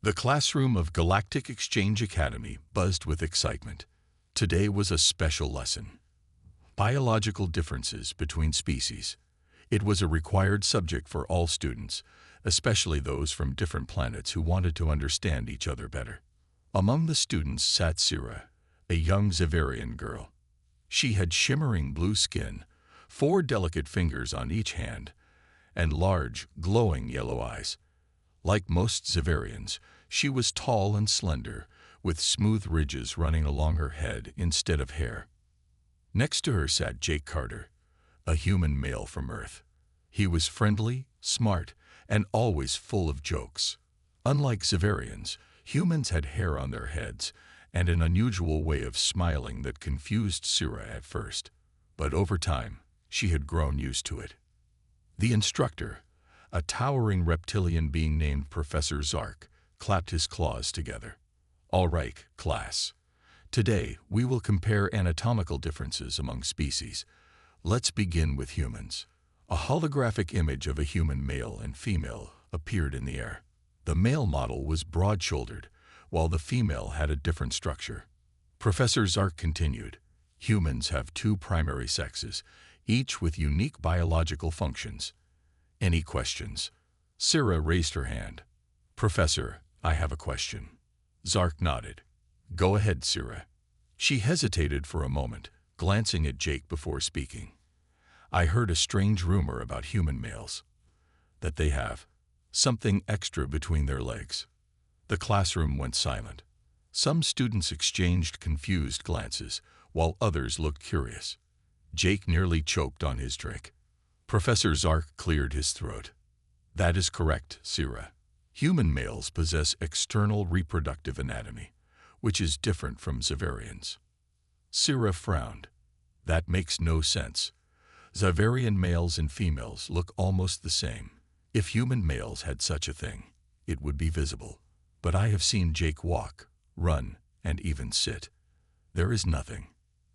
The classroom of Galactic Exchange Academy buzzed with excitement. Today was a special lesson. Biological differences between species. It was a required subject for all students, especially those from different planets who wanted to understand each other better. Among the students sat Sira, a young Xaverian girl. She had shimmering blue skin, 4 delicate fingers on each hand, and large, glowing yellow eyes. Like most Xaverians, she was tall and slender, with smooth ridges running along her head instead of hair. Next to her sat Jake Carter, a human male from Earth. He was friendly, smart, and always full of jokes. Unlike Xaverians, humans had hair on their heads and an unusual way of smiling that confused Sira at first. But over time, she had grown used to it. The instructor, a towering reptilian being named Professor Zark, clapped his claws together. All right, class. Today, we will compare anatomical differences among species. Let's begin with humans. A holographic image of a human male and female appeared in the air. The male model was broad-shouldered, while the female had a different structure. Professor Zark continued, humans have 2 primary sexes, each with unique biological functions. Any questions? Sira raised her hand. Professor, I have a question. Zark nodded. Go ahead, Sira. She hesitated for a moment, glancing at Jake before speaking. I heard a strange rumor about human males. That they have something extra between their legs. The classroom went silent. Some students exchanged confused glances, while others looked curious. Jake nearly choked on his drink. Professor Zark cleared his throat. That is correct, Sira. Human males possess external reproductive anatomy, which is different from Xaverians. Sira frowned. That makes no sense. Xaverian males and females look almost the same. If human males had such a thing, it would be visible. But I have seen Jake walk, run, and even sit. There is nothing.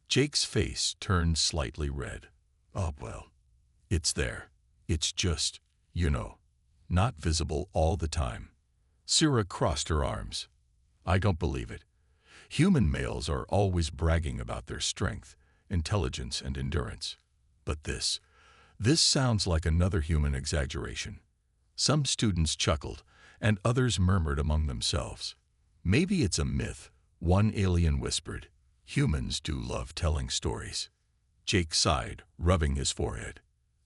Jake's face turned slightly red. Oh, well. It's there. It's just, not visible all the time. Sira crossed her arms. I don't believe it. Human males are always bragging about their strength, intelligence, and endurance. But this sounds like another human exaggeration. Some students chuckled, and others murmured among themselves. Maybe it's a myth, one alien whispered. Humans do love telling stories. Jake sighed, rubbing his forehead.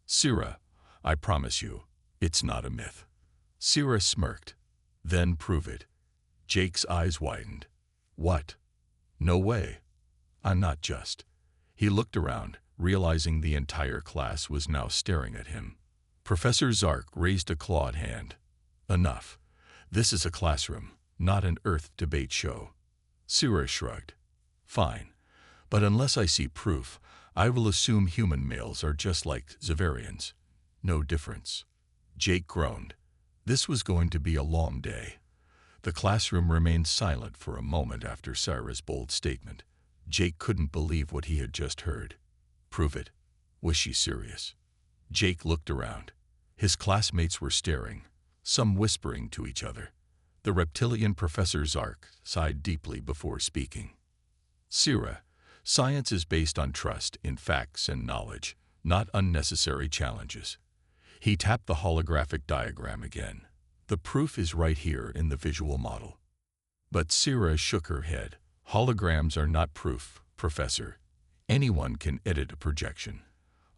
Sira, I promise you, it's not a myth. Sira smirked. Then prove it. Jake's eyes widened. What? No way. I'm not just. He looked around, realizing the entire class was now staring at him. Professor Zark raised a clawed hand. Enough. This is a classroom, not an Earth debate show. Sira shrugged. Fine. But unless I see proof, I will assume human males are just like Xaverians. No difference. Jake groaned. This was going to be a long day. The classroom remained silent for a moment after Sira's bold statement. Jake couldn't believe what he had just heard. Prove it. Was she serious? Jake looked around. His classmates were staring, some whispering to each other. The reptilian Professor Zark sighed deeply before speaking. Sira, science is based on trust in facts and knowledge, not unnecessary challenges. He tapped the holographic diagram again. The proof is right here in the visual model. But Sira shook her head. Holograms are not proof, Professor. Anyone can edit a projection.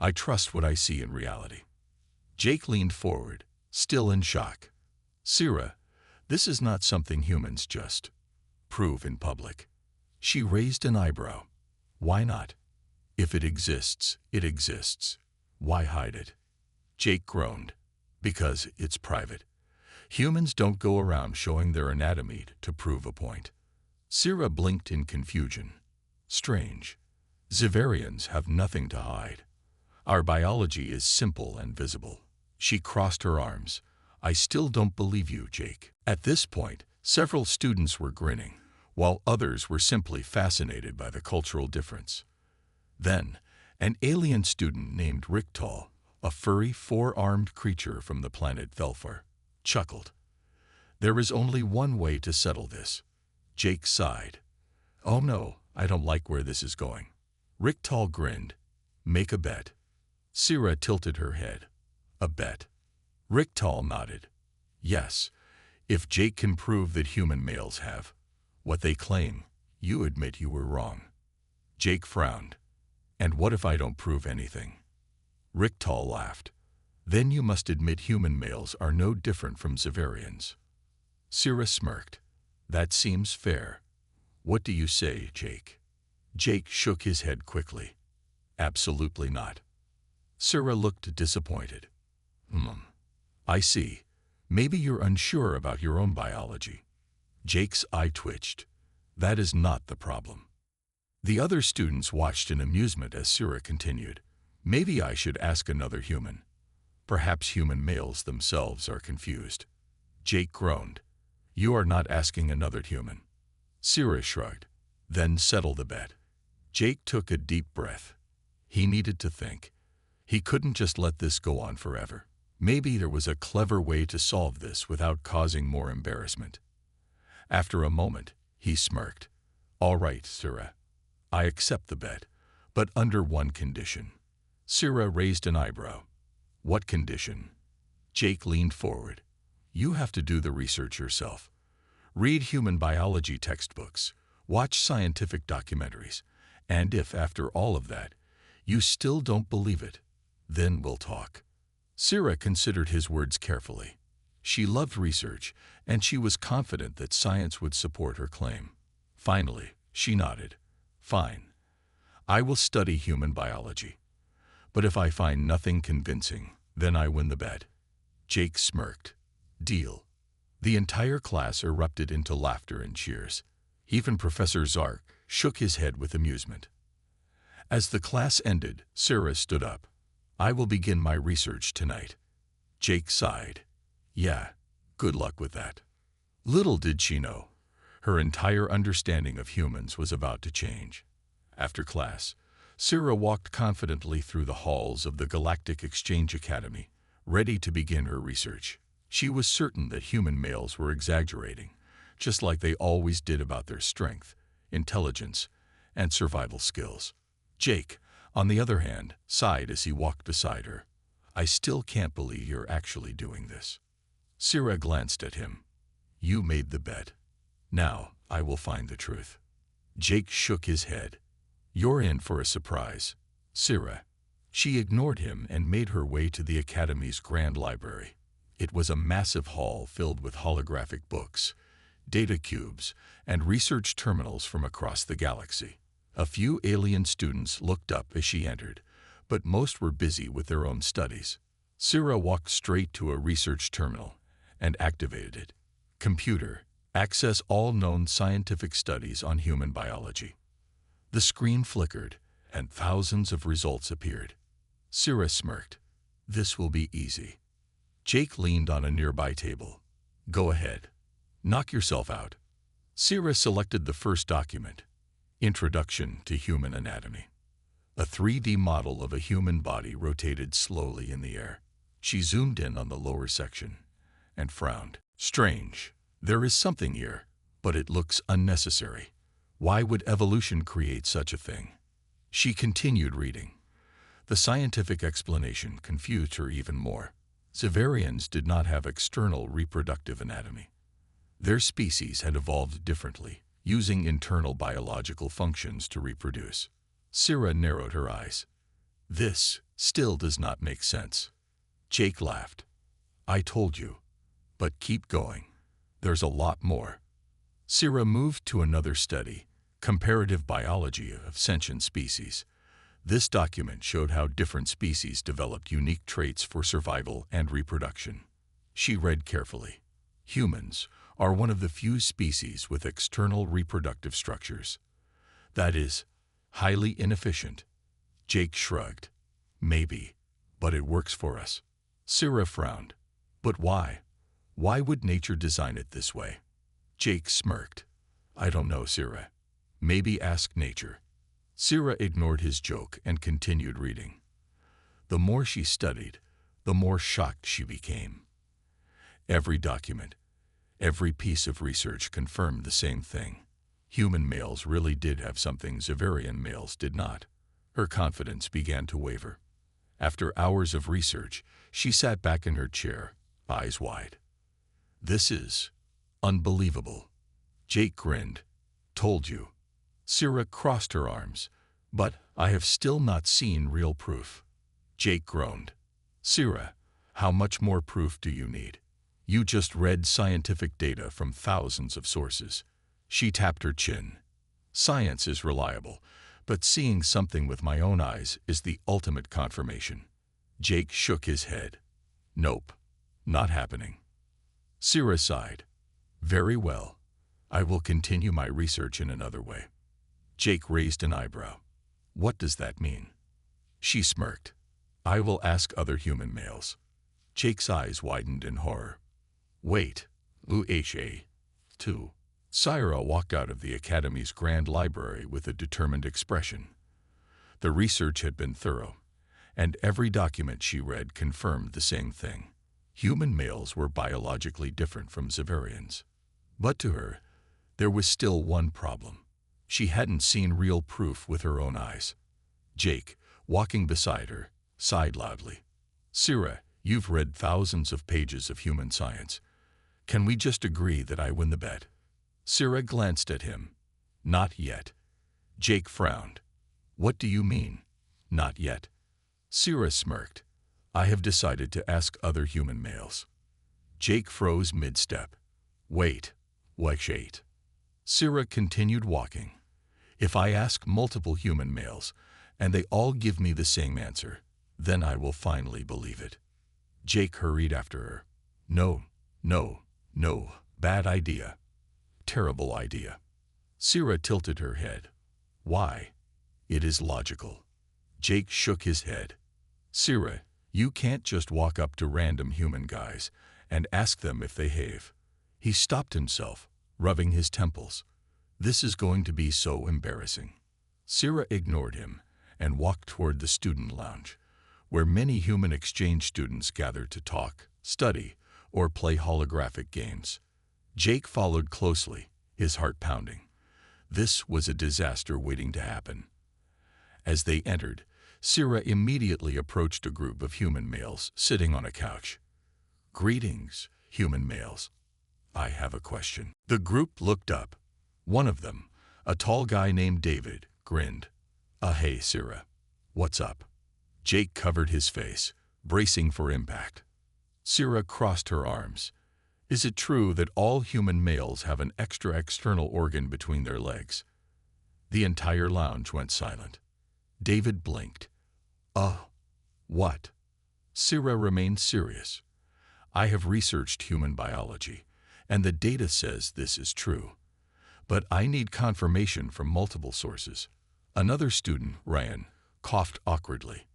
I trust what I see in reality. Jake leaned forward, still in shock. Sira, this is not something humans just prove in public. She raised an eyebrow. Why not? If it exists, it exists. Why hide it? Jake groaned. Because it's private. Humans don't go around showing their anatomy to prove a point. Sira blinked in confusion. Strange. Xaverians have nothing to hide. Our biology is simple and visible. She crossed her arms. I still don't believe you, Jake. At this point, several students were grinning, while others were simply fascinated by the cultural difference. Then, an alien student named Riktal, a furry, 4-armed creature from the planet Velfar, chuckled. There is only one way to settle this. Jake sighed. Oh no, I don't like where this is going. Richtall grinned. Make a bet. Sira tilted her head. A bet. Richtall nodded. Yes, if Jake can prove that human males have what they claim, you admit you were wrong. Jake frowned. And what if I don't prove anything? Richtall laughed. Then you must admit human males are no different from Xaverians. Sira smirked. That seems fair. What do you say, Jake? Jake shook his head quickly. Absolutely not. Sira looked disappointed. I see. Maybe you're unsure about your own biology. Jake's eye twitched. That is not the problem. The other students watched in amusement as Sira continued. Maybe I should ask another human. Perhaps human males themselves are confused. Jake groaned. You are not asking another human. Sira shrugged. Then settle the bet. Jake took a deep breath. He needed to think. He couldn't just let this go on forever. Maybe there was a clever way to solve this without causing more embarrassment. After a moment, he smirked. All right, Sira. I accept the bet, but under one condition. Sira raised an eyebrow. What condition? Jake leaned forward. You have to do the research yourself. Read human biology textbooks, watch scientific documentaries, and if after all of that, you still don't believe it, then we'll talk. Sira considered his words carefully. She loved research, and she was confident that science would support her claim. Finally, she nodded. Fine. I will study human biology. But if I find nothing convincing, then I win the bet. Jake smirked. Deal. The entire class erupted into laughter and cheers. Even Professor Zark shook his head with amusement. As the class ended, Sira stood up. I will begin my research tonight. Jake sighed. Yeah, good luck with that. Little did she know, her entire understanding of humans was about to change. After class, Sira walked confidently through the halls of the Galactic Exchange Academy, ready to begin her research. She was certain that human males were exaggerating, just like they always did about their strength, intelligence, and survival skills. Jake, on the other hand, sighed as he walked beside her. I still can't believe you're actually doing this. Sira glanced at him. You made the bet. Now, I will find the truth. Jake shook his head. You're in for a surprise, Sira. She ignored him and made her way to the Academy's grand library. It was a massive hall filled with holographic books, data cubes, and research terminals from across the galaxy. A few alien students looked up as she entered, but most were busy with their own studies. Sira walked straight to a research terminal and activated it. Computer, access all known scientific studies on human biology. The screen flickered, and thousands of results appeared. Sira smirked. This will be easy. Jake leaned on a nearby table. Go ahead. Knock yourself out. Sira selected the first document, Introduction to Human Anatomy. A 3D model of a human body rotated slowly in the air. She zoomed in on the lower section and frowned. Strange. There is something here, but it looks unnecessary. Why would evolution create such a thing? She continued reading. The scientific explanation confused her even more. Xaverians did not have external reproductive anatomy. Their species had evolved differently, using internal biological functions to reproduce. Sira narrowed her eyes. This still does not make sense. Jake laughed. I told you. But keep going. There's a lot more. Sira moved to another study, Comparative Biology of Sentient Species. This document showed how different species developed unique traits for survival and reproduction. She read carefully. Humans are one of the few species with external reproductive structures. That is, highly inefficient. Jake shrugged. Maybe, but it works for us. Sira frowned. But why? Why would nature design it this way? Jake smirked. I don't know, Sira. Maybe ask nature. Sira ignored his joke and continued reading. The more she studied, the more shocked she became. Every document, Every piece of research confirmed the same thing. Human males really did have something Xaverian males did not. Her confidence began to waver. After hours of research, she sat back in her chair, eyes wide. "This is unbelievable." Jake grinned. "Told you." Sira crossed her arms. "But I have still not seen real proof." Jake groaned. "Sira, how much more proof do you need? You just read scientific data from thousands of sources." She tapped her chin. "Science is reliable, but seeing something with my own eyes is the ultimate confirmation." Jake shook his head. "Nope, not happening." Sira sighed. "Very well. I will continue my research in another way." Jake raised an eyebrow. "What does that mean?" She smirked. "I will ask other human males." Jake's eyes widened in horror. "Wait, UHA. 2. Sira walked out of the Academy's grand library with a determined expression. The research had been thorough, and every document she read confirmed the same thing. Human males were biologically different from Xaverians. But to her, there was still one problem. She hadn't seen real proof with her own eyes. Jake, walking beside her, sighed loudly. "Sira, you've read thousands of pages of human science. Can we just agree that I win the bet?" Sira glanced at him. "Not yet." Jake frowned. "What do you mean, not yet?" Sira smirked. "I have decided to ask other human males." Jake froze mid-step. "Wait, wait." Sira continued walking. "If I ask multiple human males, and they all give me the same answer, then I will finally believe it." Jake hurried after her. No, bad idea. Terrible idea." Sira tilted her head. "Why? It is logical." Jake shook his head. "Sira, you can't just walk up to random human guys and ask them if they have." He stopped himself, rubbing his temples. "This is going to be so embarrassing." Sira ignored him and walked toward the student lounge, where many human exchange students gathered to talk, study, or play holographic games. Jake followed closely, his heart pounding. This was a disaster waiting to happen. As they entered, Sira immediately approached a group of human males sitting on a couch. "Greetings, human males. I have a question." The group looked up. One of them, a tall guy named David, grinned. Hey, Sira. What's up?" Jake covered his face, bracing for impact. Sira crossed her arms. "Is it true that all human males have an extra external organ between their legs?" The entire lounge went silent. David blinked. What?" Sira remained serious. "I have researched human biology, and the data says this is true. But I need confirmation from multiple sources." Another student, Ryan, coughed awkwardly.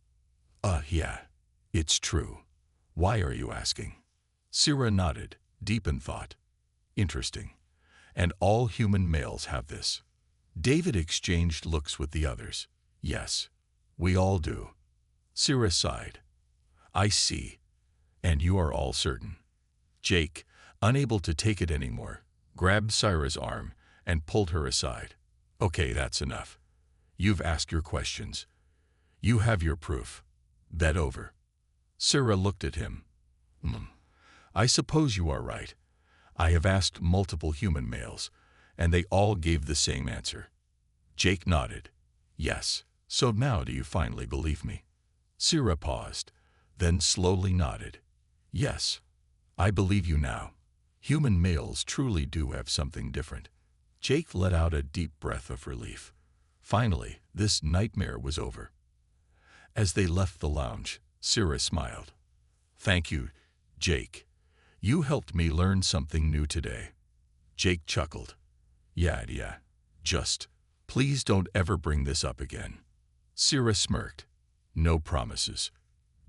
Yeah, it's true. Why are you asking?" Sira nodded, deep in thought. "Interesting. And all human males have this." David exchanged looks with the others. "Yes, we all do." Sira sighed. "I see. And you are all certain." Jake, unable to take it anymore, grabbed Sira's arm and pulled her aside. "Okay, that's enough. You've asked your questions. You have your proof. Bet over." Sira looked at him. I suppose you are right. I have asked multiple human males, and they all gave the same answer." Jake nodded. "Yes. So now do you finally believe me?" Sira paused, then slowly nodded. "Yes. I believe you now. Human males truly do have something different." Jake let out a deep breath of relief. Finally, this nightmare was over. As they left the lounge, Sira smiled. "Thank you, Jake. You helped me learn something new today." Jake chuckled. Yeah. Just, please don't ever bring this up again." Sira smirked. "No promises."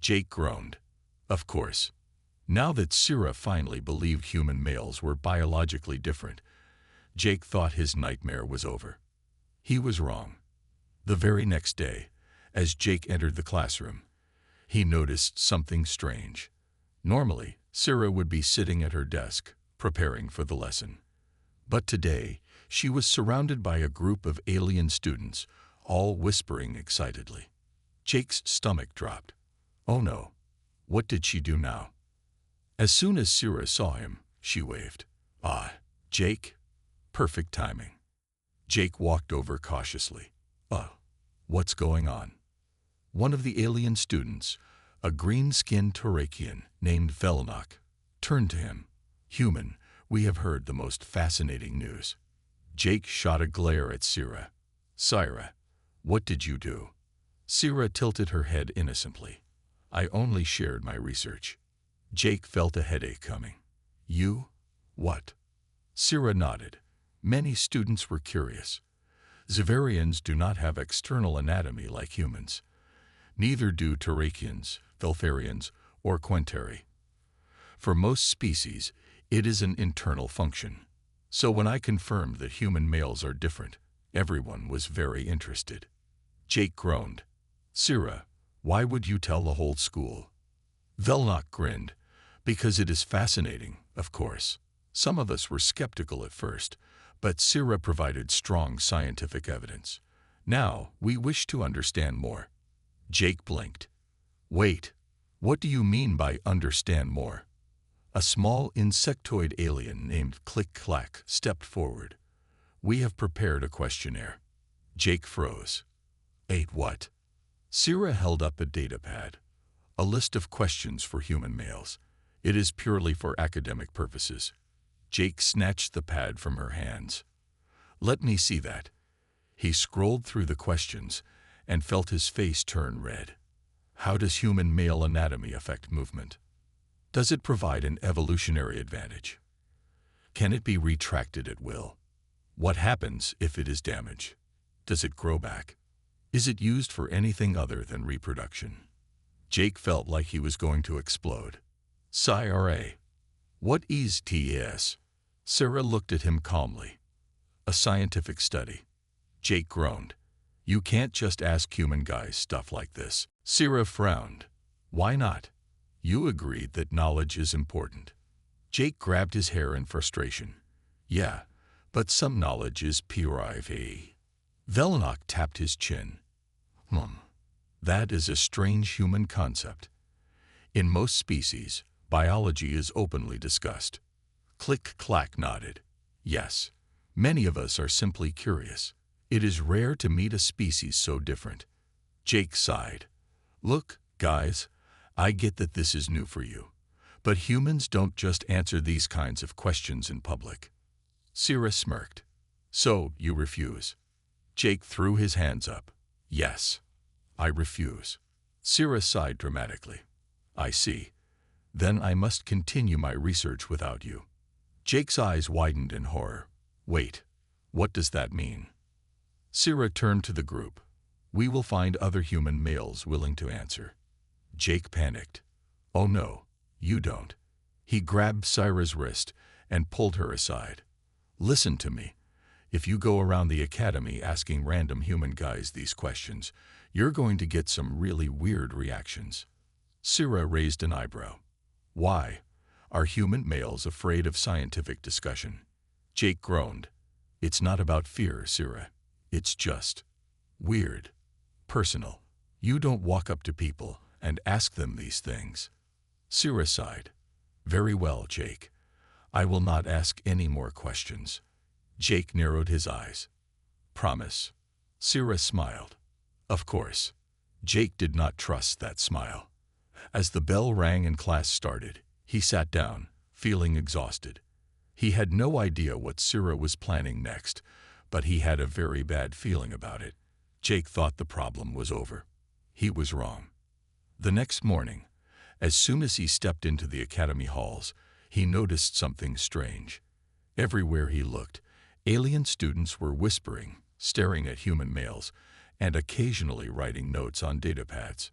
Jake groaned. "Of course." Now that Sira finally believed human males were biologically different, Jake thought his nightmare was over. He was wrong. The very next day, as Jake entered the classroom, he noticed something strange. Normally, Sira would be sitting at her desk, preparing for the lesson. But today, she was surrounded by a group of alien students, all whispering excitedly. Jake's stomach dropped. Oh no, what did she do now? As soon as Sira saw him, she waved. Ah, Jake, perfect timing. Jake walked over cautiously. What's going on? One of the alien students, a green-skinned Torakian named Velnok, turned to him. Human, we have heard the most fascinating news. Jake shot a glare at Sira. Sira, what did you do? Sira tilted her head innocently. I only shared my research. Jake felt a headache coming. You? What? Sira nodded. Many students were curious. Xaverians do not have external anatomy like humans. Neither do Torakians, Velfarians, or Quentari. For most species, it is an internal function. So when I confirmed that human males are different, everyone was very interested. Jake groaned. Sira, why would you tell the whole school? Velnok grinned. Because it is fascinating, of course. Some of us were skeptical at first, but Sira provided strong scientific evidence. Now, we wish to understand more. Jake blinked. Wait, what do you mean by understand more? A small insectoid alien named Click-Clack stepped forward. We have prepared a questionnaire. Jake froze. What? Sira held up a datapad. A list of questions for human males. It is purely for academic purposes. Jake snatched the pad from her hands. Let me see that. He scrolled through the questions and felt his face turn red. How does human male anatomy affect movement? Does it provide an evolutionary advantage? Can it be retracted at will? What happens if it is damaged? Does it grow back? Is it used for anything other than reproduction? Jake felt like he was going to explode. Sci-Fi. What is TS? Sira looked at him calmly. A scientific study. Jake groaned. You can't just ask human guys stuff like this. Sira frowned. Why not? You agreed that knowledge is important. Jake grabbed his hair in frustration. Yeah, but some knowledge is pure. Velnok tapped his chin. That is a strange human concept. In most species, biology is openly discussed. Click-Clack nodded. Yes, many of us are simply curious. It is rare to meet a species so different. Jake sighed. Look, guys, I get that this is new for you, but humans don't just answer these kinds of questions in public. Sira smirked. So, you refuse? Jake threw his hands up. Yes, I refuse. Sira sighed dramatically. I see. Then I must continue my research without you. Jake's eyes widened in horror. Wait, what does that mean? Sira turned to the group. We will find other human males willing to answer. Jake panicked. Oh no, you don't. He grabbed Sira's wrist and pulled her aside. Listen to me. If you go around the academy asking random human guys these questions, you're going to get some really weird reactions. Sira raised an eyebrow. Why? Are human males afraid of scientific discussion? Jake groaned. It's not about fear, Sira. It's just weird. Personal. You don't walk up to people and ask them these things. Sira sighed. Very well, Jake. I will not ask any more questions. Jake narrowed his eyes. Promise. Sira smiled. Of course. Jake did not trust that smile. As the bell rang and class started, he sat down, feeling exhausted. He had no idea what Sira was planning next, but he had a very bad feeling about it. Jake thought the problem was over. He was wrong. The next morning, as soon as he stepped into the academy halls, he noticed something strange. Everywhere he looked, alien students were whispering, staring at human males, and occasionally writing notes on datapads.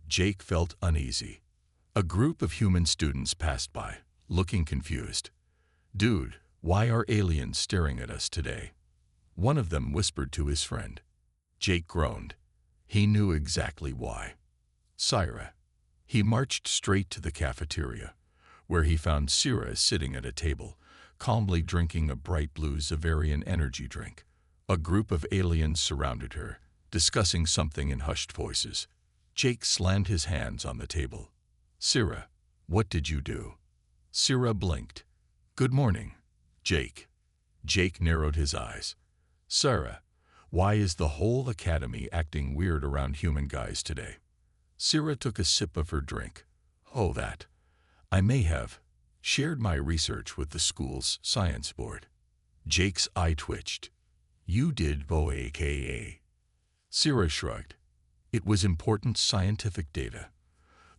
Jake felt uneasy. A group of human students passed by, looking confused. Dude, why are aliens staring at us today? One of them whispered to his friend. Jake groaned. He knew exactly why. Sira. He marched straight to the cafeteria, where he found Sira sitting at a table, calmly drinking a bright blue Zavarian energy drink. A group of aliens surrounded her, discussing something in hushed voices. Jake slammed his hands on the table. "Sira, what did you do?" Sira blinked. "Good morning, Jake." Jake narrowed his eyes. "Sira, why is the whole academy acting weird around human guys today?" Sira took a sip of her drink. "Oh, that. I may have shared my research with the school's science board." Jake's eye twitched. "You did, aka?" Sira shrugged. "It was important scientific data.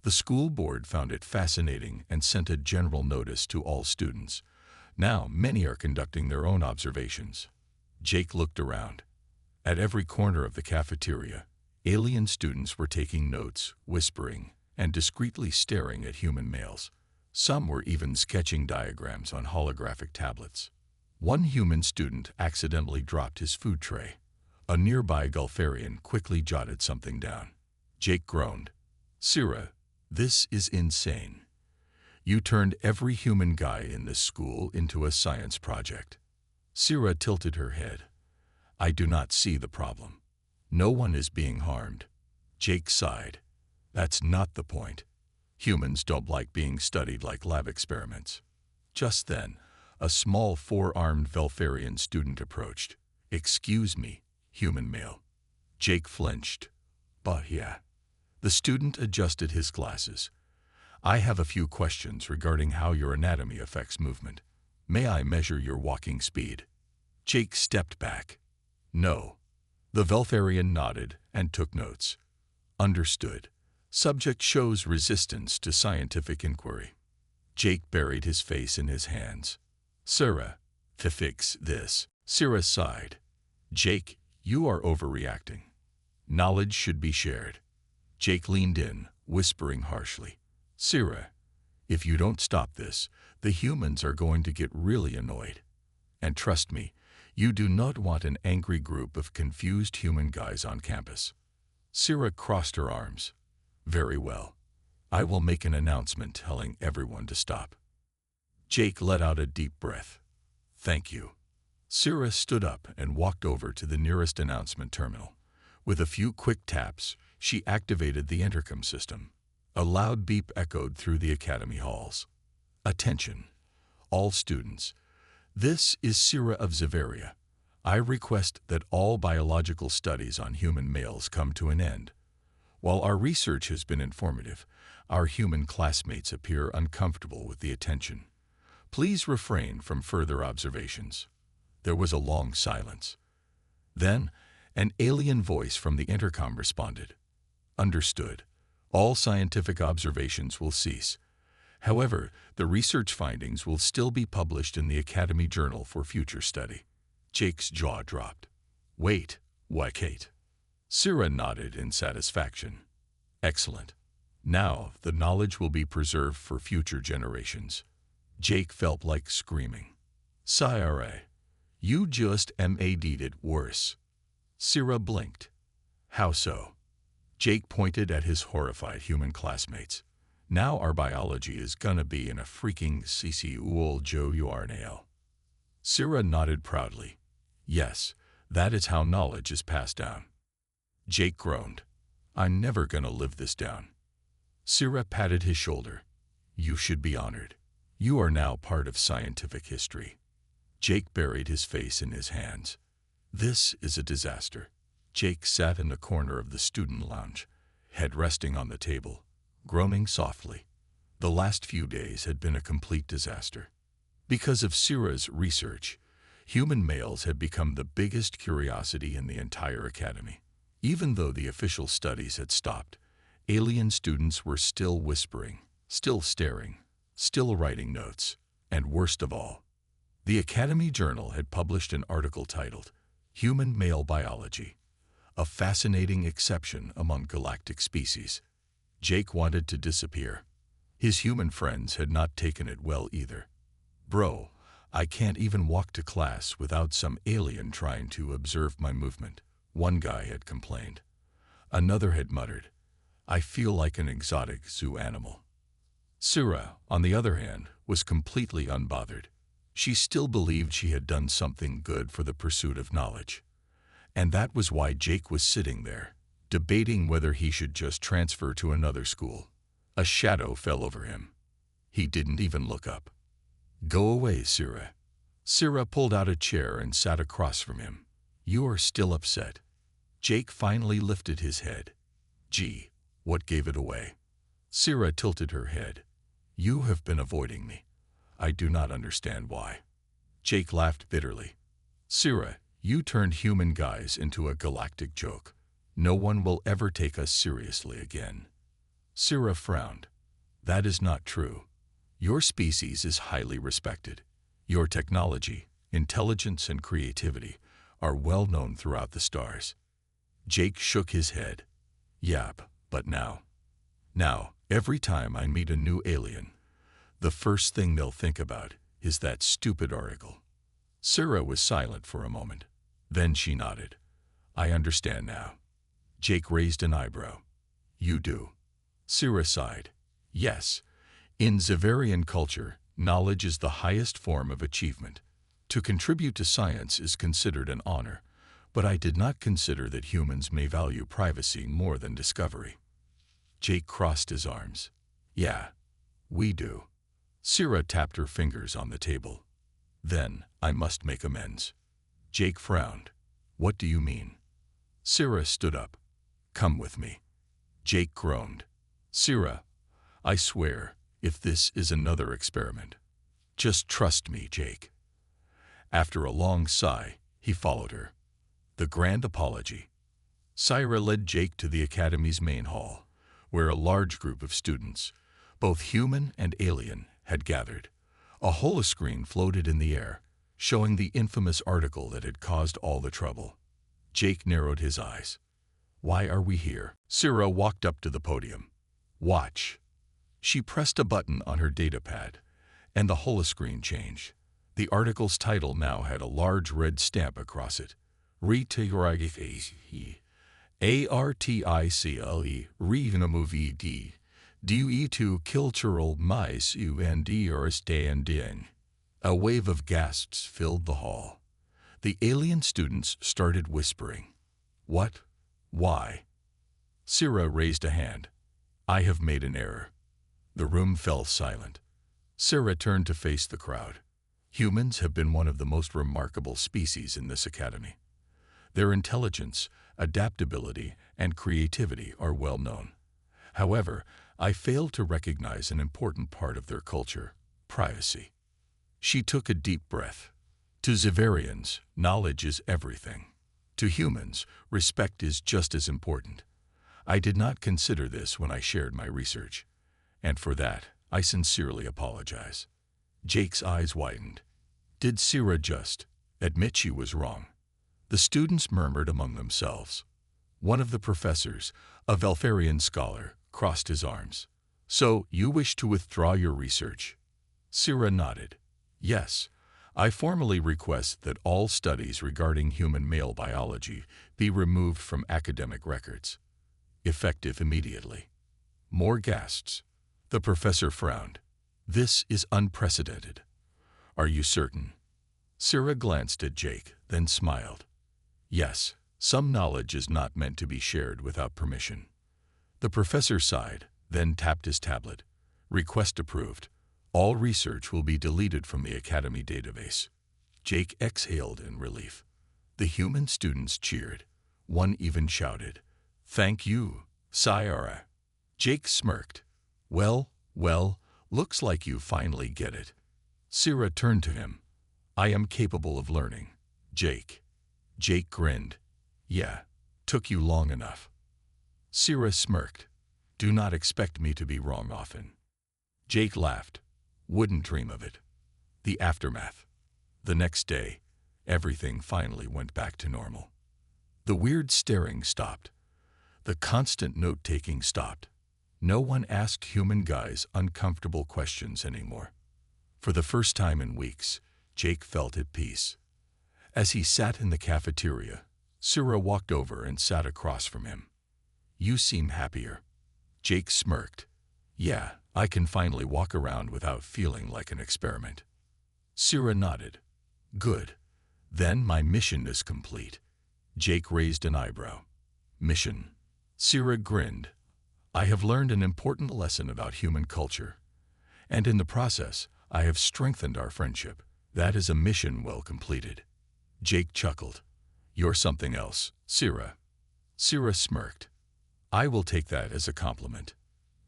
The school board found it fascinating and sent a general notice to all students. Now many are conducting their own observations." Jake looked around. At every corner of the cafeteria, alien students were taking notes, whispering, and discreetly staring at human males. Some were even sketching diagrams on holographic tablets. One human student accidentally dropped his food tray. A nearby Gulfarian quickly jotted something down. Jake groaned. "Sira, this is insane. You turned every human guy in this school into a science project." Sira tilted her head. "I do not see the problem. No one is being harmed." Jake sighed. "That's not the point. Humans don't like being studied like lab experiments." Just then, a small four-armed Velfarian student approached. "Excuse me, human male." Jake flinched. "But yeah." The student adjusted his glasses. "I have a few questions regarding how your anatomy affects movement. May I measure your walking speed?" Jake stepped back. "No." The Velfarian nodded and took notes. "Understood. Subject shows resistance to scientific inquiry." Jake buried his face in his hands. "Sira, to fix this." Sira sighed. "Jake, you are overreacting. Knowledge should be shared." Jake leaned in, whispering harshly. "Sira, if you don't stop this, the humans are going to get really annoyed. And trust me, you do not want an angry group of confused human guys on campus." Sira crossed her arms. "Very well. I will make an announcement telling everyone to stop." Jake let out a deep breath. "Thank you." Sira stood up and walked over to the nearest announcement terminal. With a few quick taps, she activated the intercom system. A loud beep echoed through the academy halls. "Attention, all students. This is Sira of Zavaria. I request that all biological studies on human males come to an end. While our research has been informative, our human classmates appear uncomfortable with the attention. Please refrain from further observations." There was a long silence. Then, an alien voice from the intercom responded. "Understood. All scientific observations will cease. However, the research findings will still be published in the Academy Journal for future study." Jake's jaw dropped. "Wait, why, Kate?" Sira nodded in satisfaction. "Excellent. Now the knowledge will be preserved for future generations." Jake felt like screaming. "Sci-Fi, you just made it worse." Sira blinked. "How so?" Jake pointed at his horrified human classmates. "Now our biology is gonna be in a freaking CC Joe URNAL." Sira nodded proudly. "Yes, that is how knowledge is passed down." Jake groaned. "I'm never gonna live this down." Sira patted his shoulder. "You should be honored. You are now part of scientific history." Jake buried his face in his hands. "This is a disaster." Jake sat in the corner of the student lounge, head resting on the table, groaning softly. The last few days had been a complete disaster. Because of Sira's research, human males had become the biggest curiosity in the entire academy. Even though the official studies had stopped, alien students were still whispering, still staring, still writing notes, and worst of all, the Academy Journal had published an article titled "Human Male Biology: A Fascinating Exception Among Galactic Species." Jake wanted to disappear. His human friends had not taken it well either. "Bro, I can't even walk to class without some alien trying to observe my movement," one guy had complained. Another had muttered, "I feel like an exotic zoo animal." Sira, on the other hand, was completely unbothered. She still believed she had done something good for the pursuit of knowledge. And that was why Jake was sitting there, debating whether he should just transfer to another school. A shadow fell over him. He didn't even look up. "Go away, Sira." Sira pulled out a chair and sat across from him. "You are still upset." Jake finally lifted his head. "Gee, what gave it away?" Sira tilted her head. "You have been avoiding me. I do not understand why." Jake laughed bitterly. "Sira, you turned human guys into a galactic joke. No one will ever take us seriously again." Sira frowned. "That is not true. Your species is highly respected. Your technology, intelligence, and creativity are well known throughout the stars." Jake shook his head. "Yeah, but now, every time I meet a new alien, the first thing they'll think about is that stupid article." Sira was silent for a moment. Then she nodded. "I understand now." Jake raised an eyebrow. "You do?" Sira sighed. "Yes. In Xaverian culture, knowledge is the highest form of achievement. To contribute to science is considered an honor, but I did not consider that humans may value privacy more than discovery." Jake crossed his arms. "Yeah, we do." Sira tapped her fingers on the table. "Then I must make amends." Jake frowned. "What do you mean?" Sira stood up. "Come with me." Jake groaned. "Sira, I swear, if this is another experiment, just trust me, Jake." After a long sigh, he followed her. The grand apology. Sira led Jake to the academy's main hall, where a large group of students, both human and alien, had gathered. A holoscreen floated in the air, showing the infamous article that had caused all the trouble. Jake narrowed his eyes. "Why are we here?" Sira walked up to the podium. "Watch." She pressed a button on her datapad, and the holoscreen changed. The article's title now had a large red stamp across it. Article Revenamovd due to cultural mice and. A wave of gasps filled the hall. The alien students started whispering. "What? Why?" Sira raised a hand. "I have made an error." The room fell silent. Sira turned to face the crowd. Humans have been one of the most remarkable species in this academy. Their intelligence, adaptability, and creativity are well known. However, I failed to recognize an important part of their culture: privacy. She took a deep breath. To Xaverians, knowledge is everything. To humans, respect is just as important. I did not consider this when I shared my research, and for that, I sincerely apologize. Jake's eyes widened. Did Sira just admit she was wrong? The students murmured among themselves. One of the professors, a Velfarian scholar, crossed his arms. "So, you wish to withdraw your research?" Sira nodded. "Yes, I formally request that all studies regarding human male biology be removed from academic records. Effective immediately." More gasps. The professor frowned. "This is unprecedented." "Are you certain?" Sira glanced at Jake, then smiled. "Yes, some knowledge is not meant to be shared without permission." The professor sighed, then tapped his tablet. "Request approved. All research will be deleted from the Academy database." Jake exhaled in relief. The human students cheered. One even shouted, "Thank you, Scifi." Jake smirked. Well, looks like you finally get it." Sira turned to him. "I am capable of learning, Jake." Jake grinned. "Yeah, took you long enough." Sira smirked. "Do not expect me to be wrong often." Jake laughed. "Wouldn't dream of it." The aftermath. The next day, everything finally went back to normal. The weird staring stopped. The constant note-taking stopped. No one asked human guys uncomfortable questions anymore. For the first time in weeks, Jake felt at peace. As he sat in the cafeteria, Sira walked over and sat across from him. "You seem happier." Jake smirked. "Yeah, I can finally walk around without feeling like an experiment." Sira nodded. Good. Then my mission is complete. Jake raised an eyebrow. Mission. Sira grinned. I have learned an important lesson about human culture. And in the process, I have strengthened our friendship. That is a mission well completed. Jake chuckled. You're something else, Sira. Sira smirked. I will take that as a compliment.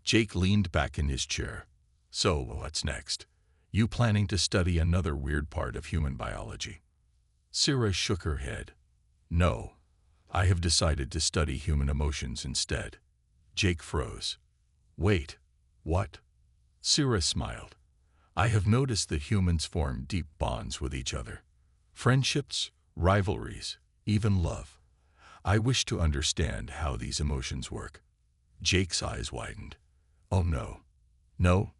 Jake leaned back in his chair. So, what's next? You planning to study another weird part of human biology? Sira shook her head. No. I have decided to study human emotions instead. Jake froze. Wait. What? Sira smiled. I have noticed that humans form deep bonds with each other. Friendships, rivalries, even love. I wish to understand how these emotions work. Jake's eyes widened. Oh no. No.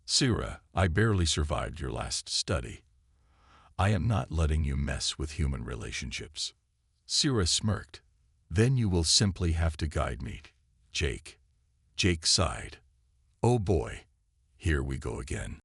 Sira, I barely survived your last study. I am not letting you mess with human relationships. Sira smirked. Then you will simply have to guide me, Jake. Jake sighed. Oh boy. Here we go again.